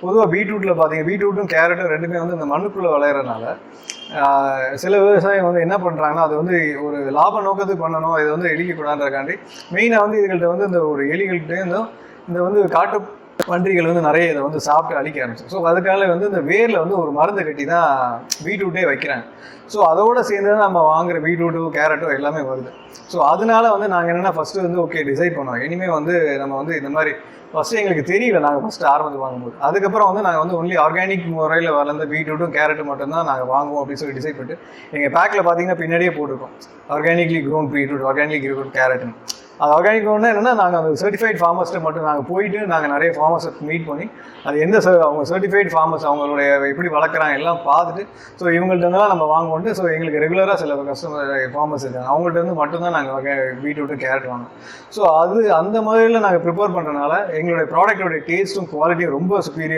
பொதுவாக பீட்ரூட்டில் பார்த்தீங்க, பீட்ரூட்டும் கேரட்டும் ரெண்டுமே வந்து இந்த மண்ணுக்குள்ளே விளையிறதுனால சில விவசாயம் வந்து என்ன பண்ணுறாங்கன்னா, அது வந்து ஒரு லாப நோக்கத்துக்கு பண்ணணும், இதை வந்து எலிக்கக்கூடாதுன்றக்காண்டி மெயினாக வந்து இதுகள்கிட்ட வந்து இந்த ஒரு எலிகள்கிட்ட இந்த வந்து காட்டு பன்றிகள் வந்து நிறைய இதை வந்து சாப்பிட்டு அழிக்க ஆரம்பிச்சு. ஸோ அதுக்காக வந்து இந்த வேரில் வந்து ஒரு மருந்து கட்டி தான் பீட்ரூட்டே வைக்கிறாங்க. ஸோ அதோடு சேர்ந்து தான் நம்ம வாங்குகிற பீட்ரூட்டோ கேரட்டோ எல்லாமே வருது. ஸோ அதனால வந்து நாங்கள் என்னென்னா ஃபஸ்ட்டு வந்து ஓகே டிசைட் பண்ணோம், இனிமேல் வந்து நம்ம வந்து இந்த மாதிரி ஃபஸ்ட்டு எங்களுக்கு தெரியல, நாங்கள் ஃபஸ்ட்டு ஆரம்பத்தில் வாங்கும்போது. அதுக்கப்புறம் வந்து நாங்கள் வந்து ஒன்லி ஆர்கானிக் முறையில் வளர்ந்த பீட்ரூட்டும் கேரட்டும் மட்டும்தான் நாங்கள் வாங்குவோம் அப்படின்னு சொல்லி டிசைட் பண்ணிட்டு எங்கள் பேக்கில் பார்த்தீங்கன்னா பின்னாடியே போட்டிருக்கோம் organically grown beetroot, organically grown கேரட்னு. அது ஆர்கானிக் ஒன்று என்னென்னா, நாங்கள் அந்த சர்டிஃபைட் ஃபார்மர்ஸ்ட்டை மட்டும் நாங்கள் போயிட்டு நாங்கள் நிறைய ஃபார்மர்ஸை மீட் பண்ணி அது எந்த அவங்க சர்டிஃபைட் ஃபார்மர்ஸ் அவங்களுடைய எப்படி வளர்க்குறாங்க எல்லாம் பார்த்துட்டு, ஸோ இவங்கள்ட்டலாம் நம்ம வாங்குவோன்ட்டு. ஸோ எங்களுக்கு ரெகுலராக சில கஸ்டமர் ஃபார்மர்ஸ் இருக்காங்க, அவங்கள்ட்ட வந்து மட்டும்தான் நாங்கள் பீட்ரூட்டு கேரட் வாங்குவோம். ஸோ அது அந்த மாதிரியில் நாங்கள் ப்ரிப்பேர் பண்ணுறதுனால எங்களுடைய ப்ராடக்டோடைய டேஸ்ட்டும் குவாலிட்டியும் ரொம்ப சுப்பீரியர்.